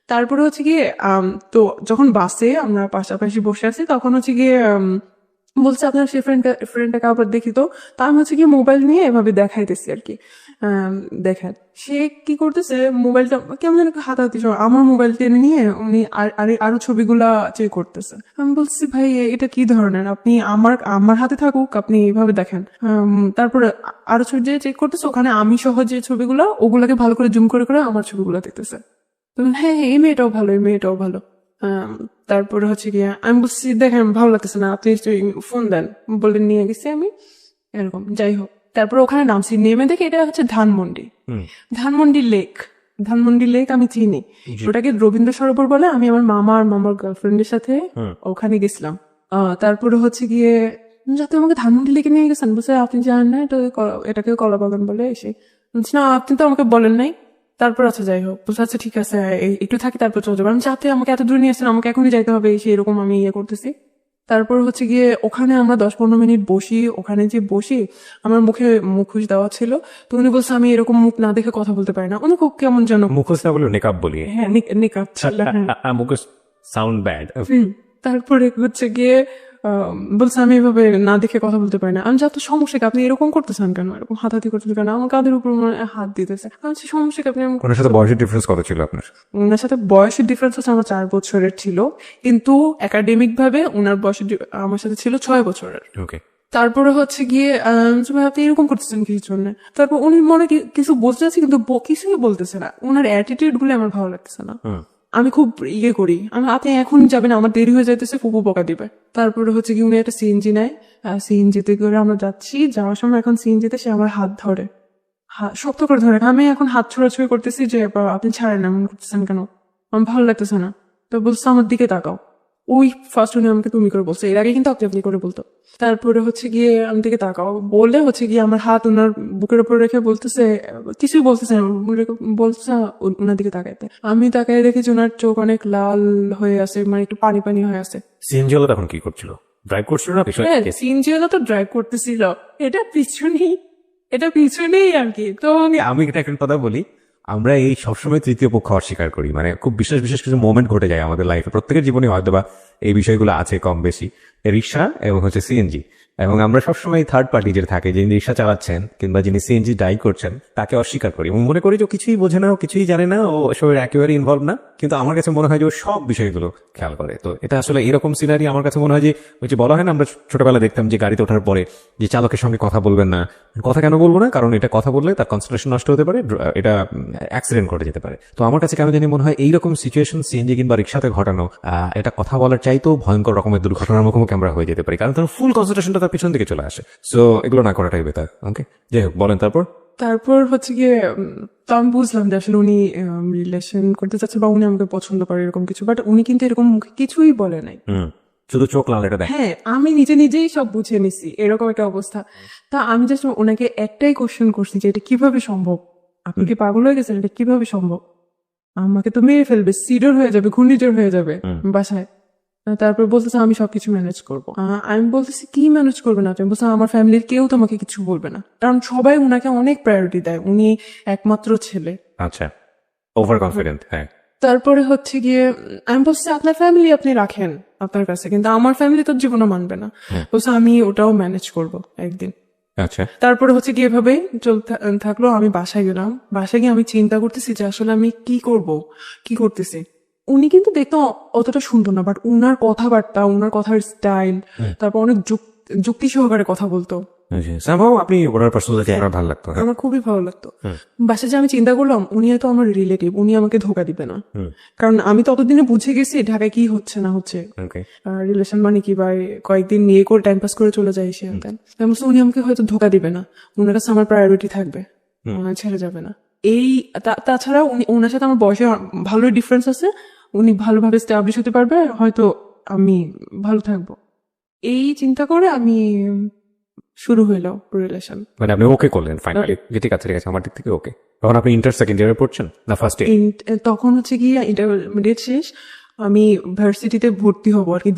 তারপরে হচ্ছে গিয়ে তো যখন বাসে আমরা পাশাপাশি বসে আছি তখন হচ্ছে গিয়ে বলছে আপনার সে ফ্রেন্ডটাকে আবার দেখি তো আমি হচ্ছে গিয়ে মোবাইল নিয়ে এভাবে দেখাইতেছি আর কি। দেখেন সে কি করতেছে, মোবাইলটা কেমন যেন হাতাহাতি আমার মোবাইল টেনে নিয়ে উনি আরো ছবিগুলা চেক করতেছে। আমি বলছি ভাই এটা কি ধরনের, আপনি আমার হাতে থাকুক, আপনি এইভাবে দেখেন। তারপরে আরো ছবি যে চেক করতেছে, ওখানে আমি সহ যে ছবিগুলা ওগুলাকে ভালো করে জুম করে করে আমার ছবিগুলা দেখতেছে। হ্যাঁ এই মেয়েটাও ভালো, এই মেয়েটাও ভালো। তারপরে হচ্ছে গিয়ে আমি বলছি দেখেন ভালো লাগতেছে না, আপনি ফোন দেন বলে নিয়ে গেছি আমি এরকম। যাই হোক, তারপরে ওখানে নামছি, নেমে দেখে এটা হচ্ছে ধানমন্ডি লেক আমি চিনি, ওটাকে রবীন্দ্র সরোবর বলে। আমি আমার মামা আর মামার গার্লফ্রেন্ডের সাথে ওখানে গেছিলাম। তারপরে হচ্ছে গিয়ে যাতে আমাকে ধানমন্ডি লেকে নিয়ে গেছেন, বলছে আপনি জানেন না এটাকে কলা বাগান বলে। এসে বলছি না আপনি তো আমাকে বলেন নাই। তারপর আচ্ছা যাই হোক, বলছে আচ্ছা ঠিক আছে একটু থাকি তারপর চলে যাবো। আমি চাতে আমাকে এত দূরে নিয়ে আসছেন, আমাকে এখনই যাইতে হবে, এরকম আমি করতেছি। তারপর হচ্ছে গিয়ে ওখানে আমরা 10-15 মিনিট বসি। ওখানে যে বসি আমার মুখে মুখোশ দেওয়া ছিল, তো উনি বলছে আমি এরকম মুখ না দেখে কথা বলতে পারি না। উনি খুব কেমন যেন, মুখোশ না বলে নেকাব বলি। হ্যাঁ নিকাব ছিল, হ্যাঁ। মুখোশ সাউন্ড ব্যাড। তারপরে হচ্ছে গিয়ে বলছে আমি এভাবে না দেখে কথা বলতে পারি না। আমি যা তো সমস্যা কি, আপনি এরকম করতেছেন কেন, এরকম হাতাহাতি করতেছেন কেন, আমার কাঁধের উপর হাত দিতেছে। আমি সমস্যা কি, আপনি ওনার সাথে বয়সের ডিফারেন্স কত ছিল আপনার? ওনার সাথে বয়সের ডিফারেন্স হচ্ছে আমার 4 বছরের ছিল, কিন্তু একাডেমিক ভাবে ওনার বয়সের আমার সাথে ছিল 6 বছরের। ওকে। তারপরে হচ্ছে গিয়ে আপনি এরকম করতেছেন কিছু জন্য। তারপর উনি মনে কিছু বলতে চাচ্ছি কিন্তু কিছুই বলতেছে না। ওনার অ্যাটিটিউড গুলো আমার ভালো লাগতেছে না। আমি খুব করি, আপনি এখন যাবেন, আমার দেরি হয়ে যাইতেছে, ফুপু বকা দিবে। তারপরে হচ্ছে কি উনি একটা সিএনজি নেয়, সিএনজিতে করে আমরা যাচ্ছি। যাওয়ার সময় এখন সিএনজিতে সে আমার হাত ধরে, শক্ত করে ধরে। আমি এখন হাত ছোড়াছুড়ি করতেছি যে আপনি ছাড়েন, এমন করতেছেন কেন, আমার ভালো লাগতেছে না। তো বলছে আমার দিকে তাকাও। ওই ফার্স্ট উনি আমাকে তুমি করে বলছে, এর আগে কিন্তু আপনি করে বলতো। তারপরে হচ্ছে গিয়ে আমি দিকে তাকাও বলে হচ্ছে গিয়ে আমার হাত ওনার বুকের উপর রেখে বলতেছে, কিছুই বলতেছে না, বলছে ওনার দিকে তাকাইতে। আমি তাকাই দেখেছি ওনার চোখ অনেক লাল হয়ে আছে, মানে একটু পানি পানি হয়ে আছে। সিএনজি ওলা তখন কি করছিল? ড্রাইভ করছিল না পিছনে? হ্যাঁ সিএনজি ওলা তো ড্রাইভ করতেছিল, এটা পিছনেই আর কি। তো আমি এটা একটা কথা বলি, আমরা এই সবসময় তৃতীয় পক্ষ অস্বীকার করি, মানে খুব বিশেষ কিছু মোমেন্ট ঘটে যায় আমাদের লাইফে, প্রত্যেকের জীবনে হয়তো বা এই বিষয়গুলো আছে কম বেশি, রিক্সা এবং হচ্ছে সিএনজি। এবং আমরা সবসময় থার্ড পার্টি যে থাকে, যিনি রিক্সা চালাচ্ছেন কিংবা যিনি সিএনজি ড্রাইভ করছেন তাকে অস্বীকার করি এবং মনে করি যে কিছুই বোঝে না, ও কিছুই জানে না, ও এসবের একেবারে ইনভলভ না। কিন্তু আমার কাছে মনে হয় যে ও সব বিষয়গুলো খেয়াল করে। তো এটা আসলে এরকম সিনারি আমার কাছে মনে হয় যে ওই যে বলা হয় না, আমরা ছোটবেলা দেখতাম যে গাড়িতে ওঠার পরে যে চালকের সঙ্গে কথা বলবেন না। কথা কেন বলবো না? কারণ এটা কথা বললে তার কনসেন্ট্রেশন নষ্ট হতে পারে, এটা অ্যাক্সিডেন্ট ঘটে যেতে পারে। তো আমার কাছে কেন জানি মনে হয় এইরকম সিচুয়েশন সিএনজি কিংবা রিক্সাতে ঘটানো, এটা কথা বলার চাইতেও ভয়ঙ্কর রকমের দুর্ঘটনার মুখোমুখি আমরা হয়ে যেতে পারি, কারণ তার ফুল কনসেন্ট্রেশনটা তার পিছন দিকে চলে আসে। সো এগুলো না করাটাই বেটার। ওকে, যাই হোক, বলেন তারপর হচ্ছে গিয়ে তো আমি বুঝলাম যে আসলে উনি রিলেশন করতে চাচ্ছে বা উনি আমাকে পছন্দ করে এরকম কিছু, বাট উনি কিন্তু এরকম মুখে কিছুই বলে নাই, শুধু চোখ লাল এটা দেখ। হ্যাঁ আমি নিজেই সব বুঝে নিছি, এরকম একটা অবস্থা। তা আমি জাস্ট ওনাকে একটাই কোশ্চেন করছি যে এটা কিভাবে সম্ভব, আপনি কি পাগল হয়ে গেছেন, এটা কিভাবে সম্ভব, আমাকে তো মেরে ফেলবে, সিডর হয়ে যাবে, ঘূর্ণিঝড় হয়ে যাবে বাসায়। তারপর বলতেছে আমি সবকিছু ম্যানেজ করবো। আমি বলতেছি কি ম্যানেজ করবেন আপনি? বলছে আমার ফ্যামিলির কেউ তোমাকে কিছু বলবে না, কারণ সবাই উনাকে অনেক প্রায়োরিটি দেয়, উনি একমাত্র ছেলে। আচ্ছা, ওভার কনফিডেন্ট। হ্যাঁ। তারপরে হচ্ছে গিয়ে আমি বলছি আপনার ফ্যামিলি আপনি রাখেন আপনার কাছে, কিন্তু আমার ফ্যামিলি তো জীবনে মানবে না। বলছে আমি ওটাও ম্যানেজ করবো একদিন। আচ্ছা। তারপরে হচ্ছে গিয়ে এভাবে চলতে থাকলো। আমি বাসায় গেলাম, বাসায় গিয়ে আমি চিন্তা করতেছি যে আসলে আমি কি করতেছি। উনি কিন্তু দেখতে অতটা সুন্দর না, বাট উনার কথাবার্তা, উনার কথার স্টাইল, তারপর অনেক যুক্তি সহকারে কথা বলতো। আপনি ওনার পার্সোনালিটি আমার ভালো লাগতো, আমার খুবই ভালো লাগতো। বাসায় যে আমি চিন্তা করলাম উনি হয়তো আমার রিলেটিভ, উনি আমাকে ধোকা দিবে না, কারণ আমি ততদিনে বুঝে গেছি ঢাকায় কি হচ্ছে না হচ্ছে, রিলেশন মানে কি, বা কয়েকদিন নিয়ে করে টাইম পাস করে চলে যায় সে। উনি আমাকে হয়তো ধোকা দিবে না, উনার কাছে আমার প্রায়োরিটি থাকবে, ছেড়ে যাবে না। এই তাছাড়া ওনার সাথে আমার বয়সে ভালো ডিফারেন্স আছে, উনি ভালোভাবে স্টাবলিশ হতে পারবে, হয়তো আমি ভালো থাকবো। এই চিন্তা করে আমি শুরু হইলো রিলেশন। মানে আপনি ওকে করলেন ফাইনালি, যে ঠিক আছে ঠিক আছে আমার দিক থেকে ওকে। তখন আপনি ইন্টার সেকেন্ড ইয়ারে পড়ছেন না ফার্স্ট ইয়ার? তখন হচ্ছে গিয়ে ইন্টারমিডিয়েট শেষ, আমি ভার্সিটিতে ভর্তি হবো আর কি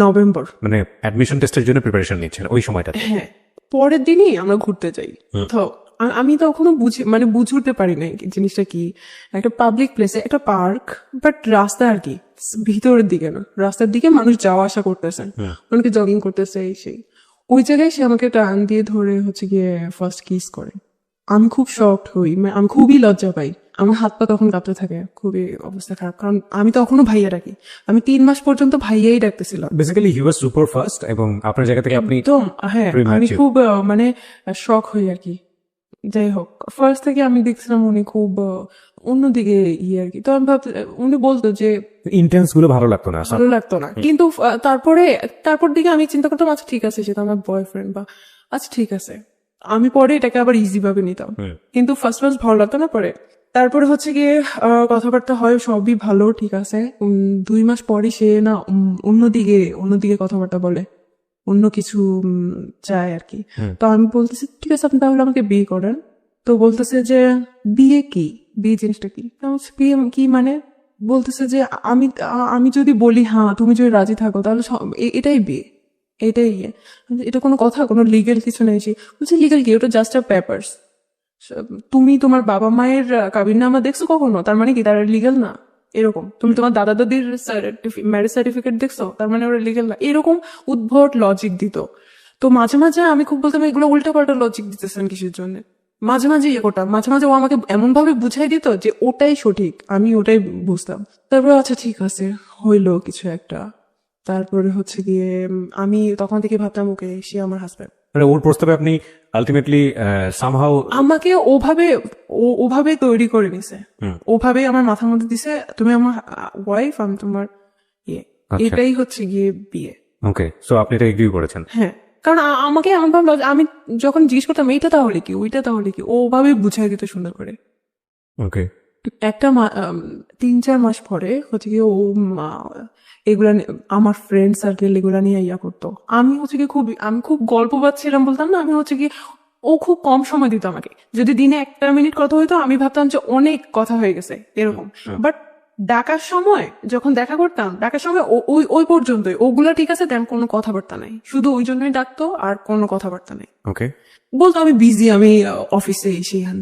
নভেম্বর, মানে অ্যাডমিশন টেস্টের জন্য প্রিপারেশন নিচ্ছেন ওই সময়টা? হ্যাঁ, পরের দিনই আমরা ঘুরতে যাই। তো আমি তখনও বুঝে উঠতে পারি নাই জিনিসটা কি। একটা পাবলিক প্লেসে একটা পার্ক, বাট রাস্তা আর কি ভিতরের দিকে না, রাস্তার দিকে মানুষ যাওয়া আসা করতেছে, অনেকে জগিং করতেছে এই সেই। ওই জায়গায় সে আমাকে টান দিয়ে ধরে হচ্ছে গিয়ে ফার্স্ট কিস করে। আমি খুব শকড হই, আমি খুবই লজ্জা পাই, আমার হাত পা তখন কাঁপতে থাকে, খুবই অবস্থা খারাপ, কারণ আমি তখনও ভাইয়া ডাকি, আমি 3 মাস পর্যন্ত ভাইয়াই ডাকতেছিলাম। Basically he was super fast এবং আপনার জায়গা থেকে আপনি একদম, হ্যাঁ, আমি premature। খুব শক হই আর কি। যাই হোক, ফার্স্ট থেকে আমি দেখছিলাম উনি খুব অন্যদিকে আর কি। তো আমি ভাবতে, উনি বলতো যে ইন্টেন্স গুলো ভালো লাগতো না। ভালো লাগতো না, কিন্তু তারপর দিকে আমি চিন্তা করতাম, আচ্ছা ঠিক আছে, সেটা আমার বয়ফ্রেন্ড বা আচ্ছা ঠিক আছে, আমি পরে এটাকে আবার ইজি ভাবে নিতাম, কিন্তু ফার্স্ট ভালো লাগতো না। পরে তারপরে হচ্ছে গিয়ে কথাবার্তা হয়, সবই ভালো ঠিক আছে। 2 মাস পরে সে না অন্যদিকে কথাবার্তা বলে, অন্য কিছু চায় আর কি। তো আমি বলতেছি ঠিক আছে, আপনি তাহলে আমাকে বিয়ে করেন। তো বলতেছে যে বিয়ে কি, বিয়ে জিনিসটা কি? আমি বলছি, বিয়ে কি মানে? বলতেছে যে আমি যদি বলি হ্যাঁ, তুমি যদি রাজি থাকো তাহলে এটাই বিয়ে, এটাই ইয়ে। এটা কোনো কথা, কোনো লিগেল কিছু নেই। বলছি লিগেল কি, ওটা জাস্ট আ পেপারস। তুমি তোমার বাবা মায়ের কাবিননামা দেখছো কখনো? তার মানে কি তারা লিগেল না? এরকম। তুমি তোমার দাদা দাদির ম্যারেজ সার্টিফিকেট দেখছো, তার মানে ওরা লিগেল না? এরকম উদ্ভট লজিক দিত। তো মাঝে মাঝে আমি খুব বলতাম, এগুলো উল্টা পাল্টা লজিক দিতেছেন কিসের জন্য। মাঝে মাঝে ইয়ে করতাম, মাঝে মাঝে ও আমাকে এমন ভাবে বুঝাই দিত যে ওটাই সঠিক, আমি ওটাই বুঝতাম। তারপরে আচ্ছা ঠিক আছে, হইলো কিছু একটা। তারপরে হচ্ছে গিয়ে আমি তখন থেকে ভাবতাম ওকে, সে আমার হাজব্যান্ড। মানে ওর প্রস্তাবে আপনি আলটিমেটলি সামহাউ আমাকে ওভাবে তৈরি করে নিছে, ওভাবে আমার মাথার মধ্যে দিছে, তুমি আমার ওয়াইফ, আমি তোমার ইয়ে। এটাই হচ্ছে গিয়ে বিয়ে। ওকে, সো আপনি এটা এগ্রি করেছেন? হ্যাঁ, কারণ আমাকে এমন ভাবে আমি যখন জিজ্ঞেস করতাম এইটা তাহলে কি, ওইটা তাহলে কি, ও ওভাবে বুঝাই দিত সুন্দর করে। ওকে। একটা 3-4 মাস পরে হচ্ছে কি ও এগুলা আমার ফ্রেন্ড সার্কেল এগুলা নিয়ে ইয়া করতো। আমি হচ্ছে কি আমি খুব গল্প পাচ্ছিলাম, বলতাম না, আমি হচ্ছে কি ও খুব কম সময় দিত আমাকে। যদি দিনে 1 মিনিট কথা হইতো, আমি ভাবতাম যে অনেক কথা হয়ে গেছে এরকম। বাট ডাকার সময়, যখন দেখা করতাম, ডাকার সময় ওই পর্যন্তই, ওগুলা ঠিক আছে, তেমন কোনো কথাবার্তা নাই, শুধু ওই জন্যই ডাকতো, আর কোনো কথাবার্তা নেই। ওকে। বলতো আমি বিজি, আমি অফিসে সেই হ্যান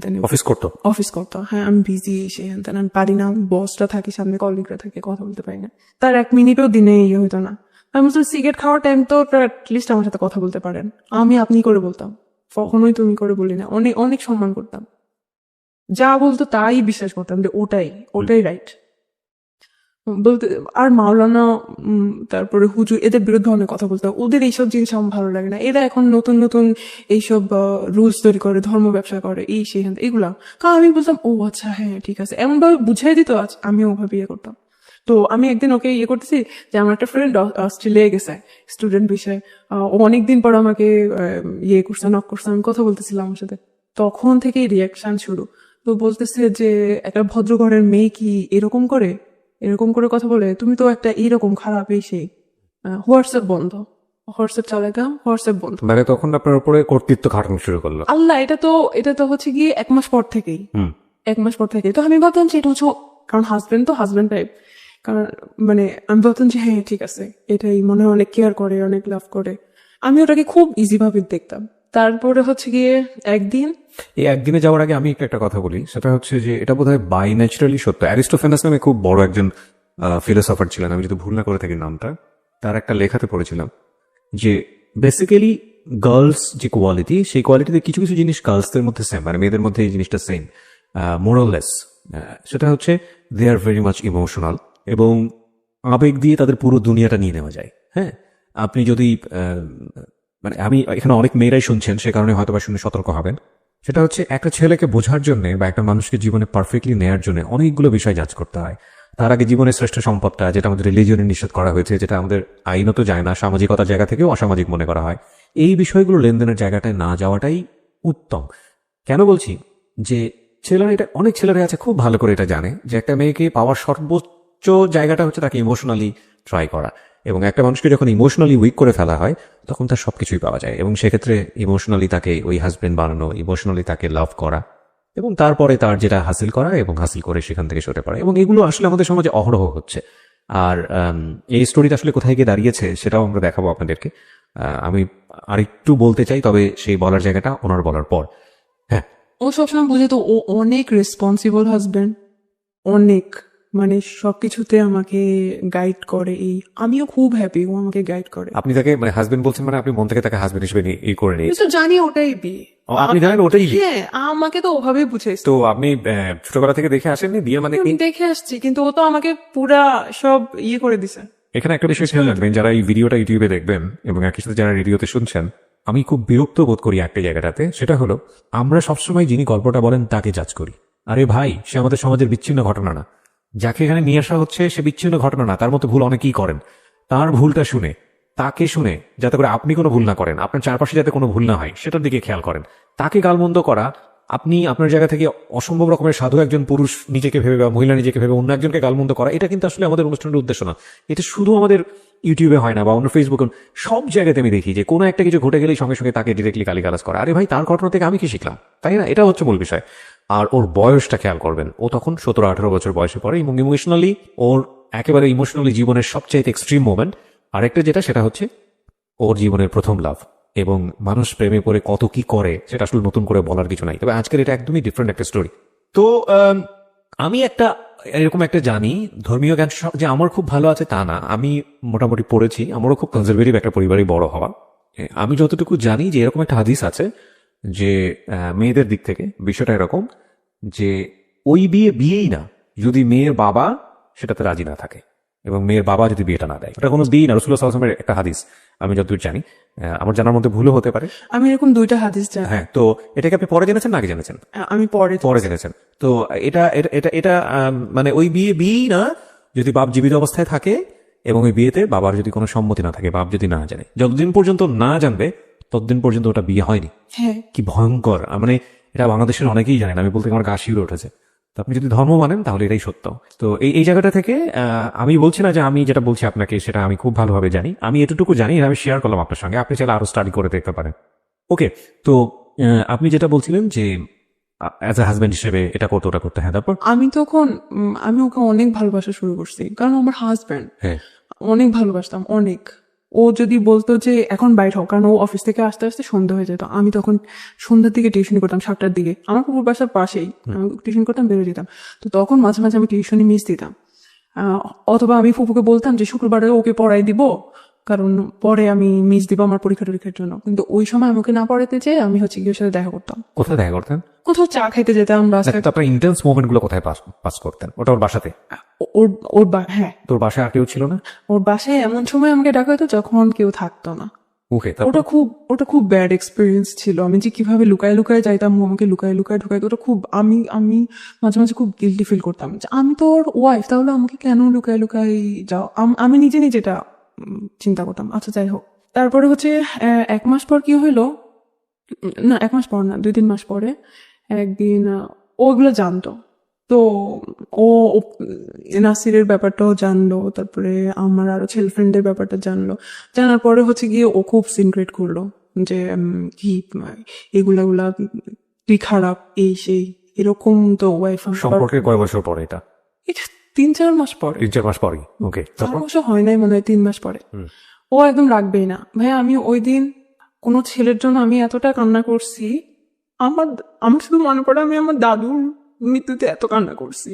অফিস করতো। হ্যাঁ, আমি বিজি সেই হ্যান, আমি পারি না, বসটা থাকে সামনে, কলিগরা থাকে, কথা বলতে পারি না। তার 1 মিনিটও দিনে ইয়ে হইতো না। আমি বলছি সিগারেট খাওয়ার টাইম তো অ্যাটলিস্ট আমার সাথে কথা বলতে পারেন। আমি আপনি করে বলতাম, কখনোই তুমি করে বলি না। অনেক অনেক সম্মান করতাম, যা বলতো তাই বিশ্বাস করতাম যে ওটাই রাইট বলতে। আর মাওলানা, তারপরে হুজুর, এদের বিরুদ্ধে অনেক কথা বলতাম। ওদের এইসব জিনিস আমার ভালো লাগে না। এরা এখন নতুন নতুন এইসব রুলস তৈরি করে, ধর্ম ব্যবসা করে, এই সেই এগুলা। কারণ আমি বলতাম ও আচ্ছা হ্যাঁ ঠিক আছে, এমন ভাবে বুঝাই দিত, আমি ওভাবে ইয়ে করতাম। তো আমি একদিন ওকে ইয়ে করতেছি যে আমার একটা ফ্রেন্ড অস্ট্রেলিয়ায় গেছে স্টুডেন্ট বিষয়ে। ও অনেকদিন পর আমাকে ইয়ে করছে, নক করছে, আমি কথা বলতেছিলাম আমার সাথে। তখন থেকে রিয়াকশন শুরু। তো বলতেছে যে একটা ভদ্র ঘরের মেয়ে কি এরকম করে কথা বলে? তুমি তো একটা এরকম খারাপ, এই সেই। হোয়াটসঅ্যাপ বন্ধ, হোয়াটসঅ্যাপ চালাতাম, হোয়াটসঅ্যাপ বন্ধ। মানে তখন আপনার উপরে কর্তৃত্ব খাটানো শুরু করলো? আল্লাহ, এটা তো হচ্ছে গিয়ে 1 মাস পর থেকেই। 1 মাস পর থেকেই তো আমি ভাবতাম যে এটা হচ্ছে, কারণ হাজবেন্ড টাইপ, কারণ মানে আমি ভাবতাম যে হ্যাঁ ঠিক আছে, এটাই মনে হয় অনেক কেয়ার করে, অনেক লাভ করে। আমি ওটাকে খুব ইজি ভাবে দেখতাম। তারপরে হচ্ছে গিয়ে একদিনে যাওয়ার আগে আমি একটা কথা বলি, সেটা হচ্ছে যে এটা বোধহয় বাই ন্যাচারালি সত্য। অ্যারিস্টোফেনাস নামে খুব বড় একজন ফিলোসফার ছিলেন, আমি যদি ভুল না করে থাকি নামটা, তার একটা লেখাতে পড়েছিলাম যে বেসিক্যালি গার্লস যে কোয়ালিটি, সেই কোয়ালিটিতে কিছু কিছু জিনিস গার্লসদের মধ্যে সেম, মানে মেয়েদের মধ্যে এই জিনিসটা সেম, মোরাললেস। সেটা হচ্ছে দে আর ভেরি মাচ ইমোশনাল, এবং আবেগ দিয়ে তাদের পুরো দুনিয়াটা নিয়ে নেওয়া যায়। হ্যাঁ, আপনি যদি মানে আমি এখানে অনেক মেয়েরাই শুনছেন, সে কারণে হয়তো বা শুনে সতর্ক হবেন। সেটা হচ্ছে একটা ছেলেকে বোঝার জন্য বা একটা মানুষকে জীবনে পারফেক্টলি নেয়ার জন্য অনেকগুলো বিষয় জাজ করতে হয়। তার আগে জীবনের শ্রেষ্ঠ সম্পদটা, যেটা আমাদের রিলিজিয়নে নিষেধ করা হয়েছে, যেটা আমাদের আইনত যায় না, সামাজিকতার জায়গা থেকেও অসামাজিক মনে করা হয়, এই বিষয়গুলো লেনদেনের জায়গাটায় না যাওয়াটাই উত্তম। কেন বলছি যে ছেলেরা, এটা অনেক ছেলেরা আছে খুব ভালো করে এটা জানে যে একটা মেয়েকে পাওয়ার সর্বোচ্চ জায়গাটা হচ্ছে তাকে ইমোশনালি ট্রাই করা, এবং একটা মানুষকে যখন ইমোশনালি উইক করে ফেলা হয় তখন তার সবকিছুই পাওয়া যায়, এবং সেক্ষেত্রে ইমোশনালি তাকে ওই হাজবেন্ড বানানো, ইমোশনালি তাকে লাভ করা, এবং তারপরে তার যেটা হাসিল করা, এবং হাসিল করে সেখান থেকে সরে পড়া, এবং এগুলো আসলে আমাদের সমাজে অহরহ হচ্ছে। আর এই স্টোরিটা আসলে কোথায় গিয়ে দাঁড়িয়েছে সেটাও আমরা দেখাবো আপনাদেরকে। আমি আরেকটু বলতে চাই, তবে সেই বলার জায়গাটা ওনার বলার পর। হ্যাঁ, ও সবসময় বুঝে তো ও অনেক রেসপন্সিবল হাজবেন্ড, অনেক, মানে সবকিছুতে আমাকে গাইড করে। আমিও খুব হ্যাপি ও আমাকে গাইড করে। আপনি তাকে মানে হাজবেন্ড বলছেন, মানে আপনি মন থেকে তাকে হাজবেন্ড হিসেবে করে নিয়ে তো জানি ওটাই বিয়ে। আপনি জানেন ওটাই বিয়ে? হ্যাঁ, আমাকে তো ওভাবেই বুঝাইছে। তো আপনি ছোটবেলা থেকে দেখে আসেননি বিয়ে মানে কি? আমি দেখে আসছি, কিন্তু ও তো আমাকে পুরা সব করে দিছে। এখানে একটা বিষয় খেয়াল রাখবেন, যারা এই ভিডিওটা ইউটিউবে দেখবেন এবং একই সাথে যারা রেডিওতে শুনছেন, আমি খুব বিরক্ত বোধ করি একটা জায়গাটাতে। সেটা হলো আমরা সবসময় যিনি গল্পটা বলেন তাকে জাজ করি। আরে ভাই, সে আমাদের সমাজের বিচ্ছিন্ন ঘটনা না। যাকে এখানে নিয়ে আসা হচ্ছে সে বিচ্ছিন্ন ঘটনা না, তার মতো ভুল অনেকেই করেন। তার ভুলটা শুনে, তাকে শুনে, যাতে করে আপনি কোনো ভুল না করেন, আপনার চারপাশে যাতে কোনো ভুল না হয় সেটার দিকে খেয়াল করেন। তাকে গালমন্দ করা, আপনি আপনার জায়গা থেকে অসম্ভব রকমের সাধু একজন পুরুষ নিজেকে ভেবে বা মহিলা নিজেকে ভেবে অন্য একজনকে গালমন্দ করা, এটা কিন্তু আসলে আমাদের অনুষ্ঠানের উদ্দেশ্য না। এটা শুধু আমাদের ইউটিউবে হয় না বা অন্য ফেসবুকে, সব জায়গাতে আমি দেখি যে কোনো একটা কিছু ঘটে গেলেই সঙ্গে সঙ্গে তাকে ডিরেক্টলি গালিগালাজ করা। আরে ভাই, তার ঘটনা থেকে আমি কি শিখলাম? তাই না? এটা হচ্ছে মূল বিষয়। আর ওর বয়সটা খেয়াল করবেন, ও তখন 17-18 বছর বয়সে পড়ে এবং ইমোশনালি ওর একেবারে ইমোশনালি জীবনের সবচাইতে এক্সট্রিম মোমেন্ট। আরেকটা যেটা, সেটা হচ্ছে ওর জীবনের প্রথম লাভ। এবং মানুষ প্রেমে পড়ে কত কি করে সেটা আসলে নতুন করে বলার কিছু নাই, তবে আজকের এটা একদমই ডিফারেন্ট একটা স্টোরি। তো আমি এরকম একটা জানি, ধর্মীয় জ্ঞান যে আমার খুব ভালো আছে তা না, আমি মোটামুটি পড়েছি, আমারও খুব কনজারভেটিভ একটা পরিবারে বড় হওয়া। আমি যতটুকু জানি যে এরকম একটা হাদিস আছে যে মেয়েদের দিক থেকে বিষয়টা এরকম যে ওই বিয়েই না যদি মেয়ের বাবা সেটাতে রাজি না থাকে এবং মেয়ের বাবা যদি বিয়েটা না দেয়, ওটা কোনো বিয়ে না। রাসূলুল্লাহ সাল্লাল্লাহু আলাইহি ওয়াসাল্লামের একটা হাদিস, আমি যতদূর জানি। আমার জানার মধ্যে ভুলও হতে পারে। আমি এরকম 2টা হাদিস জানি। হ্যাঁ, তো এটাকে আপনি পরে জেনেছেন না আগে জেনেছেন? আমি পরে জেনেছেন। তো এটা এটা এটা এটা মানে ওই বিয়েই না যদি বাপ জীবিত অবস্থায় থাকে এবং ওই বিয়েতে বাবার যদি কোনো সম্মতি না থাকে, বাপ যদি না জানে, যতদিন পর্যন্ত না জানবে ততদিন পর্যন্ত ওটা বিয়ে হয়নি। হ্যাঁ, কি ভয়ঙ্কর! মানে এটা বাংলাদেশের অনেকেই জানেন, আমি বলতে আমার গা শিউরে উঠেছে। তো আপনি যদি ধর্ম মানেন তাহলে এটাই সত্য। তো এই জায়গাটা থেকে আমি বলছি না যে আমি যেটা বলছি আপনাকে সেটা আমি খুব ভালোভাবে জানি, আমি এতটুকু জানি, আমি শেয়ার করলাম আপনার সঙ্গে, আপনি চাইলে আরো স্টাডি করে দেখতে পারেন। ওকে, তো আপনি যেটা বলছিলেন যে অ্যাজ এ হাজবেন্ড হিসেবে এটা করতে ওটা করতে, হ্যাঁ তারপর? আমি তখন আমি ওকে অনেক ভালোবাসা শুরু করছি, কারণ আমার হাজবেন্ড। হ্যাঁ, অনেক ভালোবাসতাম, অনেক। ও যদি বলতো যে এখন বাইর হও, কারণ ও অফিস থেকে আসতে আসতে সন্ধ্যা হয়ে যেত, আমি তখন সন্ধ্যার দিকে টিউশনি করতাম, 7টার দিকে, আমার পুকুর বাসার পাশেই, আমি টিউশন করতাম, বেরোয় যেতাম। তো তখন মাঝে মাঝে আমি টিউশনি মিস দিতাম। অথবা আমি ফুপুকে বলতাম যে শুক্রবারে ওকে পড়াই দিব, কারণ পরে আমি মিস দিব আমার পরীক্ষা টরীক্ষার জন্য। কিন্তু ওই সময় আমাকে না পড়াতে চেয়ে আমি হচ্ছে গিয়ে ওর সাথে দেখা করতাম, কোথায় দেখা করতেন? কোথাও চা খাইতে যেতাম রাস্তায়। তো আপনার ইন্টেন্স মোমেন্ট গুলো কোথায় পাস করতেন? ওটা ওর বাসাতে? ওর ওর হ্যাঁ, তোর বাসায় আর কেউ ছিল না? ওর বাসায় এমন সময় আমাকে ডাকা হতো যখন কেউ থাকতো না। ওকে, ওটা খুব ব্যাড এক্সপিরিয়েন্স ছিল। আমি যে কিভাবে লুকায় লুকায় যাইতাম, ও আমাকে লুকায় লুকায় ঢুকাইতো, ওটা খুব, আমি মাঝে মাঝে খুব গিল্টি ফিল করতাম যে আমি তো ওর ওয়াইফ, তাহলে আমাকে কেন লুকায় লুকায় যাও। আমি নিজে নিজে এটা চিন্তা করতাম। আচ্ছা, যাই হোক। তারপরে হচ্ছে 1 মাস পর কি হইলো, না 1 মাস পর না, 2-3 মাস পরে একদিন ওগুলো জানতো। তো ও নাসিরের ব্যাপারটাও জানলো, তারপরে আমার আরো ছেলে ফ্রেন্ডের ব্যাপারটা জানলো। জানার পরে হচ্ছে গিয়ে ও খুব সিনক্রেট করলো যে কি এগুলা তুই খারাপ, এই সেই এরকম। তো ওয়াইফ সম্পর্কের কয় বছর পরে এটা? এটা 3-4 মাস পরে, 3-4 মাস পরে। ওকে, 4 বছর হয় নাই মনে হয়, 3 মাস পরে। ও একদম রাখবেই না ভাই। আমি ওই দিন কোনো ছেলের জন্য আমি এতটা কান্না করছি, আমার আমার শুধু মনে পড়ে আমি আমার দাদুর মৃত্যুতে এত কান্না করছি।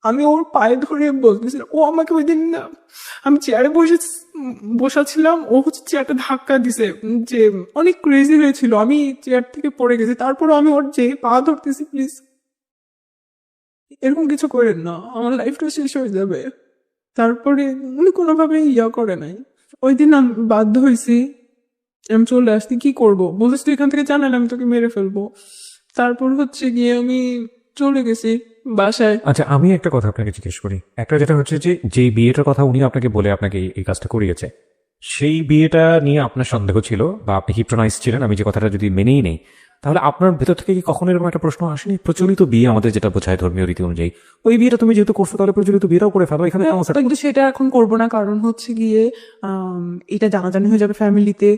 আমি ওর পায়ে ধরে বলতেছিলাম, ও আমাকে ওই দিন না, আমি চেয়ারে বসাছিলাম, ও হচ্ছে চেয়ারটা ধাক্কা দিছে, যে অনেক ক্রেজি হয়েছিল, আমি চেয়ার থেকে পড়ে গেছি। তারপরে আমি ওর যে পা ধরতেছি, প্লিজ এরকম কিছু করেন না, আমার লাইফটা শেষ হয়ে যাবে। তারপরে উনি কোনোভাবে করে নাই। ওই দিন আমি বাধ্য হয়েছি, আমি চলে আসতে, কি করবো, বলতেছি তুই এখান থেকে জানালে আমি তোকে মেরে ফেলবো। তারপর হচ্ছে গিয়ে আমি চলে গেছি বাসায়। আচ্ছা, আমি একটা কথা আপনাকে জিজ্ঞেস করি। একটা যেটা হচ্ছে যে বিয়েটার কথা উনি আপনাকে বলে আপনাকে এই কাজটা করিয়েছে, সেই বিয়েটা নিয়ে আপনার সন্দেহ ছিল বা আপনি হিপনোটাইজ ছিলেন, আমি যে কথাটা যদি মেনেই নেই, তাহলে আপনার ভেতর থেকে কি কখনো এরকম একটা প্রশ্ন আসেনি? প্রচলিত বিয়ে আমাদের যেটা বোঝায় ধর্মীয় রীতি অনুযায়ী, ওই বিয়েটা তুমি যেহেতু করছো তাহলে প্রচলিত বিয়েটাও করে ফেলো, এখানে কিন্তু সেটা এখন করবো না, কারণ হচ্ছে গিয়ে এটা জানাজানি হয়ে যাবে ফ্যামিলিতে,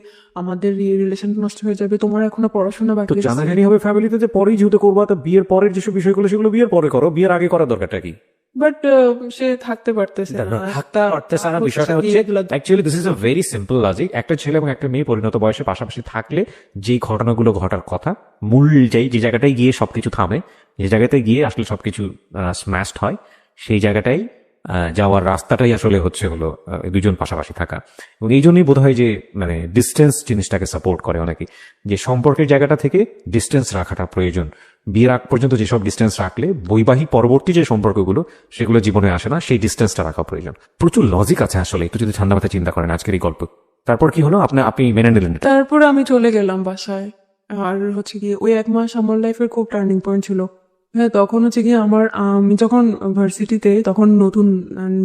আমাদের রিলেশন নষ্ট হয়ে যাবে। তোমার এখনো পড়াশোনা বাকি তো আছে। জানাজানি হবে ফ্যামিলিতে যে পরেই যেহেতু করবো, তো বিয়ের পরের যেসব বিষয়গুলো সেগুলো বিয়ের পরে করো, বিয়ের আগে করার দরকারটা কি? বাট সে থাকতে পারতেছে না। থাকতে পারতেছে না বিষয়টা হচ্ছে actually this is a very simple logic. একটা ছেলে এবং একটা মেয়ে পরিণত বয়সে পাশাপাশি থাকলে যে ঘটনাগুলো ঘটার কথা, মূল যে জায়গাটায় গিয়ে সবকিছু থামে, যে জায়গাতে গিয়ে আসলে সবকিছু স্ম্যাশড হয়, সেই জায়গাটাই যাওয়ার রাস্তাটাই আসলে হচ্ছে হলো দুজন পাশাপাশি থাকা। এবং এই জন্যই বোধ হয় যে মানে ডিস্টেন্স জিনিসটাকে সাপোর্ট করে অনেকে, যে সম্পর্কের জায়গাটা থেকে ডিস্টেন্স রাখাটা প্রয়োজন। বিয়ের আগ পর্যন্ত যেসব ডিস্টেন্স রাখলে বৈবাহিক পরবর্তী যে সম্পর্কগুলো সেগুলো জীবনে আসে না, সেই ডিস্টেন্সটা রাখা প্রয়োজন। প্রচুর লজিক আছে আসলে, একটু যদি ঠান্ডা মাথায় চিন্তা করেন আজকের এই গল্প। তারপর কি হলো, আপনি মেনে নিলেন? তারপর আমি চলে গেলাম বাসায়। আর হচ্ছে কি ওই 1 মাস আমার লাইফের খুব টার্নিং পয়েন্ট ছিল। হ্যাঁ, তখন হচ্ছে কি আমি যখন ভার্সিটিতে, তখন নতুন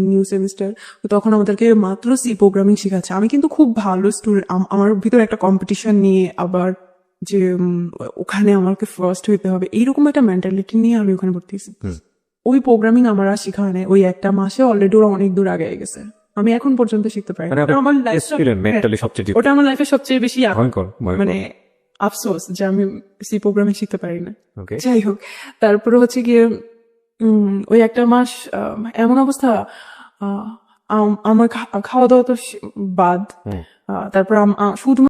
নিউ সেমিস্টার, তখন আমাদেরকে মাত্র সি প্রোগ্রামিং শেখাচ্ছে। আমি কিন্তু খুব ভালো স্টুডেন্ট, আমার ভিতরে একটা কম্পিটিশন নিয়ে, আবার যে ওখানে আমাকে ফার্স্ট হইতে হবে, এইরকম একটা মেন্টালিটি নিয়ে আমি ওখানে ভর্তি হয়েছি। ওই প্রোগ্রামিং আমার আর শেখা হয় না। ওই 1 মাসে অলরেডি ওরা অনেক দূর আগে গেছে, আমি এখন পর্যন্ত শিখতে পারি না। মানে ওটা আমার life- মেন্টালি সবচেয়ে ওটা আমার লাইফে সবচেয়ে বেশি ভয়ঙ্কর মানে আফসোস যে আমি সি প্রোগ্রামিং শিখতে পারি না। ওকে। যাই হোক, তারপরে হচ্ছে গিয়ে ওই 1 মাস এমন অবস্থা, আমার খাওয়া দাওয়া তো বাদ। তারপর শুধু